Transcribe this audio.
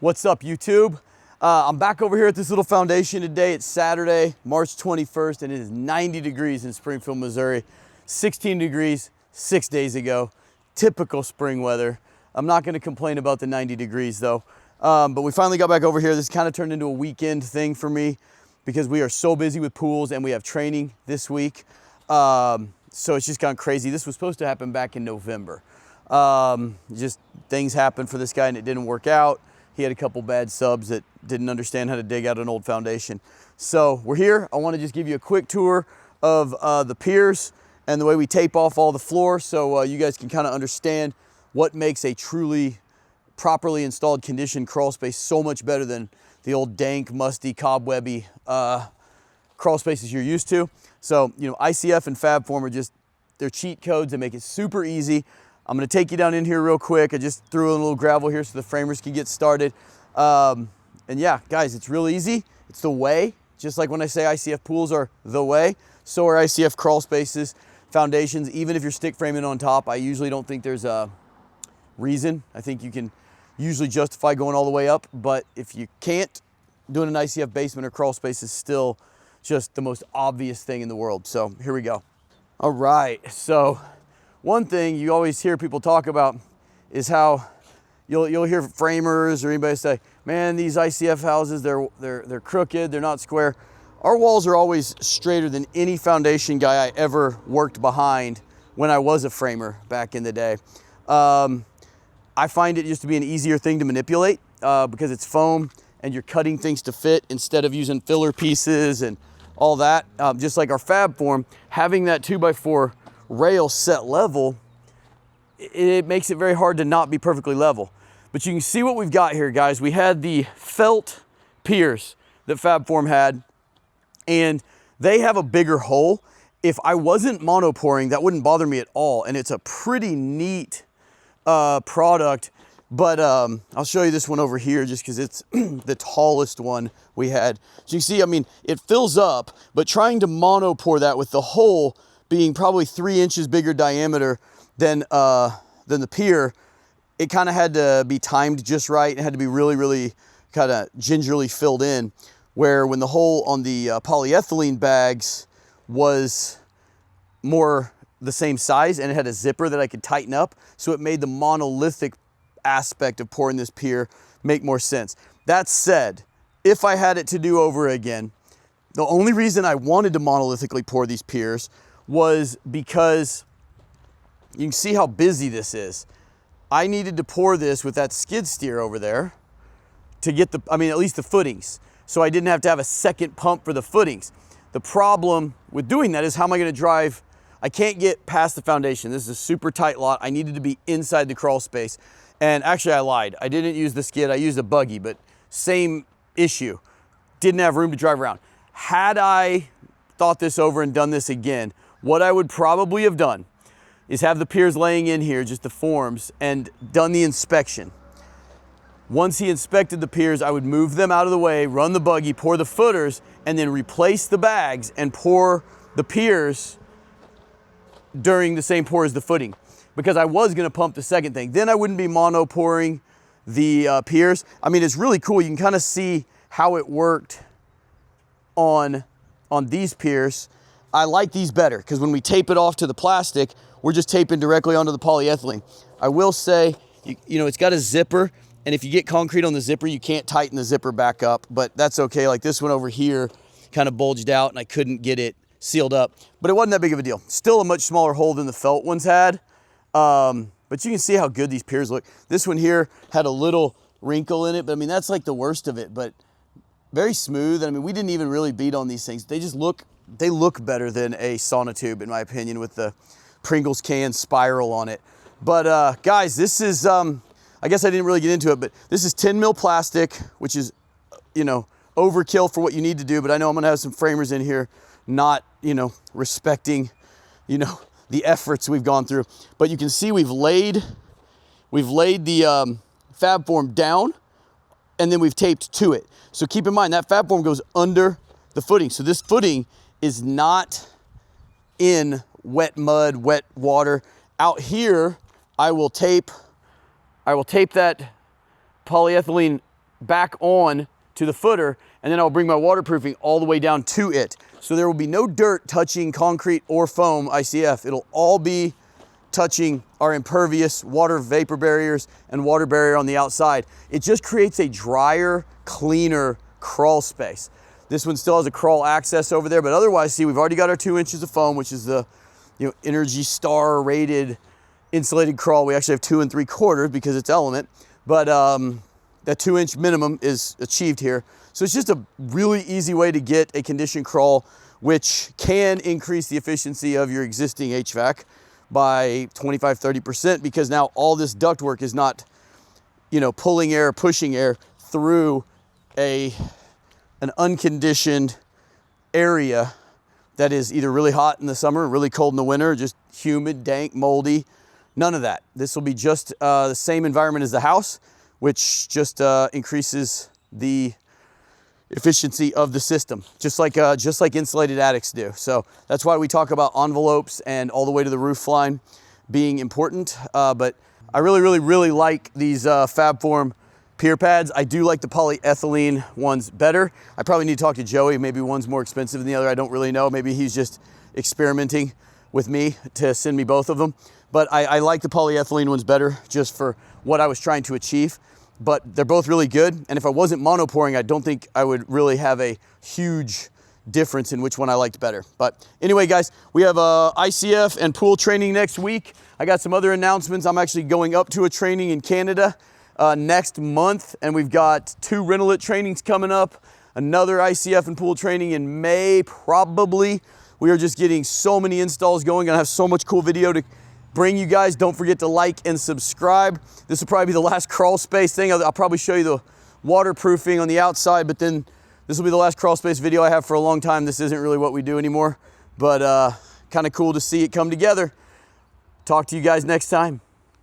What's up, YouTube? I'm back over here at this little foundation today. It's Saturday, March 21st, and it is 90 degrees in Springfield, Missouri. 16 degrees 6 days ago. Typical spring weather. I'm not gonna complain about the 90 degrees though. But we finally got back over here. This kind of turned into a weekend thing for me because we are so busy with pools and we have training this week. So it's just gone crazy. This was supposed to happen back in November. Just things happened for this guy and it didn't work out. He had a couple bad subs that didn't understand how to dig out an old foundation. So we're here. I want to just give you a quick tour of the piers and the way we tape off all the floor so you guys can kind of understand what makes a truly properly installed conditioned crawl space so much better than the old dank, musty, cobwebby crawl spaces you're used to. So, you know, ICF and Fab Form are just, they're cheat codes that make it super easy. I'm gonna take you down in here real quick. I just threw in a little gravel here so the framers can get started. And yeah, guys, it's real easy. It's the way. Just like when I say ICF pools are the way, so are ICF crawl spaces, foundations. Even if you're stick framing on top, I usually don't think there's a reason. I think you can usually justify going all the way up, but if you can't, doing an ICF basement or crawl space is still just the most obvious thing in the world. So here we go. All right, so one thing you always hear people talk about is how you'll hear framers or anybody say, man, these ICF houses, they're crooked, they're not square. Our walls are always straighter than any foundation guy I ever worked behind when I was a framer back in the day. I find it just to be an easier thing to manipulate because it's foam and you're cutting things to fit instead of using filler pieces and all that. Just like our Fab Form, having that 2x4 rail set level, it makes it very hard to not be perfectly level. But you can see what we've got here, guys. We had the felt piers that Fab Form had, and they have a bigger hole. If I wasn't monopouring, that wouldn't bother me at all. And it's a pretty neat product, but I'll show you this one over here just because it's the tallest one we had. So you see, I mean, it fills up, but trying to monopour that with the hole being probably 3 inches bigger diameter than the pier, it kind of had to be timed just right. It had to be really, really kind of gingerly filled in, where when the hole on the polyethylene bags was more the same size and it had a zipper that I could tighten up, so it made the monolithic aspect of pouring this pier make more sense. That said, if I had it to do over again, the only reason I wanted to monolithically pour these piers was because you can see how busy this is. I needed to pour this with that skid steer over there to get the, I mean, at least the footings. So I didn't have to have a second pump for the footings. The problem with doing that is how am I gonna drive? I can't get past the foundation. This is a super tight lot. I needed to be inside the crawl space. And actually I lied. I didn't use the skid, I used a buggy, but same issue. Didn't have room to drive around. Had I thought this over and done this again, what I would probably have done is have the piers laying in here, just the forms, and done the inspection. Once he inspected the piers, I would move them out of the way, run the buggy, pour the footers, and then replace the bags and pour the piers during the same pour as the footing, because I was gonna pump the second thing. Then I wouldn't be mono pouring the piers. I mean, it's really cool. You can kind of see how it worked on these piers. I like these better because when we tape it off to the plastic, we're just taping directly onto the polyethylene. I will say, you know, it's got a zipper, and if you get concrete on the zipper, you can't tighten the zipper back up, but that's okay. Like this one over here kind of bulged out and I couldn't get it sealed up, but it wasn't that big of a deal. Still a much smaller hole than the felt ones had, but you can see how good these piers look. This one here had a little wrinkle in it, but I mean, that's like the worst of it, but very smooth. I mean, we didn't even really beat on these things. They just look, they look better than a sauna tube, in my opinion, with the Pringles can spiral on it. But guys, this is, I guess I didn't really get into it, but this is 10 mil plastic, which is, you know, overkill for what you need to do, but I know I'm gonna have some framers in here not, you know, respecting, you know, the efforts we've gone through. But you can see we've laid the Fab Form down, and then we've taped to it. So keep in mind that Fab Form goes under the footing. So this footing is not in wet mud, wet water. Out here, I will tape that polyethylene back on to the footer, and then I'll bring my waterproofing all the way down to it. So there will be no dirt touching concrete or foam ICF. It'll all be touching our impervious water vapor barriers and water barrier on the outside. It just creates a drier, cleaner crawl space. This one still has a crawl access over there, but otherwise, see, we've already got our 2 inches of foam, which is the Energy Star rated insulated crawl. We actually have 2 3/4 because it's Element, but that 2-inch minimum is achieved here. So it's just a really easy way to get a conditioned crawl, which can increase the efficiency of your existing HVAC by 25–30%, because now all this ductwork is not, pulling air, pushing air through an unconditioned area that is either really hot in the summer, really cold in the winter, just humid, dank, moldy. None of that. This will be just the same environment as the house, which just increases the efficiency of the system, just like insulated attics do. So that's why we talk about envelopes and all the way to the roof line being important. But I really like these FabForm Pier pads. I do like the polyethylene ones better. I probably need to talk to Joey. Maybe one's more expensive than the other. I don't really know. Maybe he's just experimenting with me to send me both of them. But I like the polyethylene ones better, just for what I was trying to achieve. But they're both really good. And if I wasn't monoporing, I don't think I would really have a huge difference in which one I liked better. But anyway, guys, we have ICF and pool training next week. I got some other announcements. I'm actually going up to a training in Canada next month, and we've got 2 Rental-It trainings coming up, another ICF and pool training in May, probably. We are just getting so many installs going. I have so much cool video to bring you guys. Don't forget to like and subscribe. This will probably be the last crawl space thing. I'll probably show you the waterproofing on the outside, but then this will be the last crawl space video I have for a long time. This isn't really what we do anymore, but kind of cool to see it come together. Talk to you guys next time.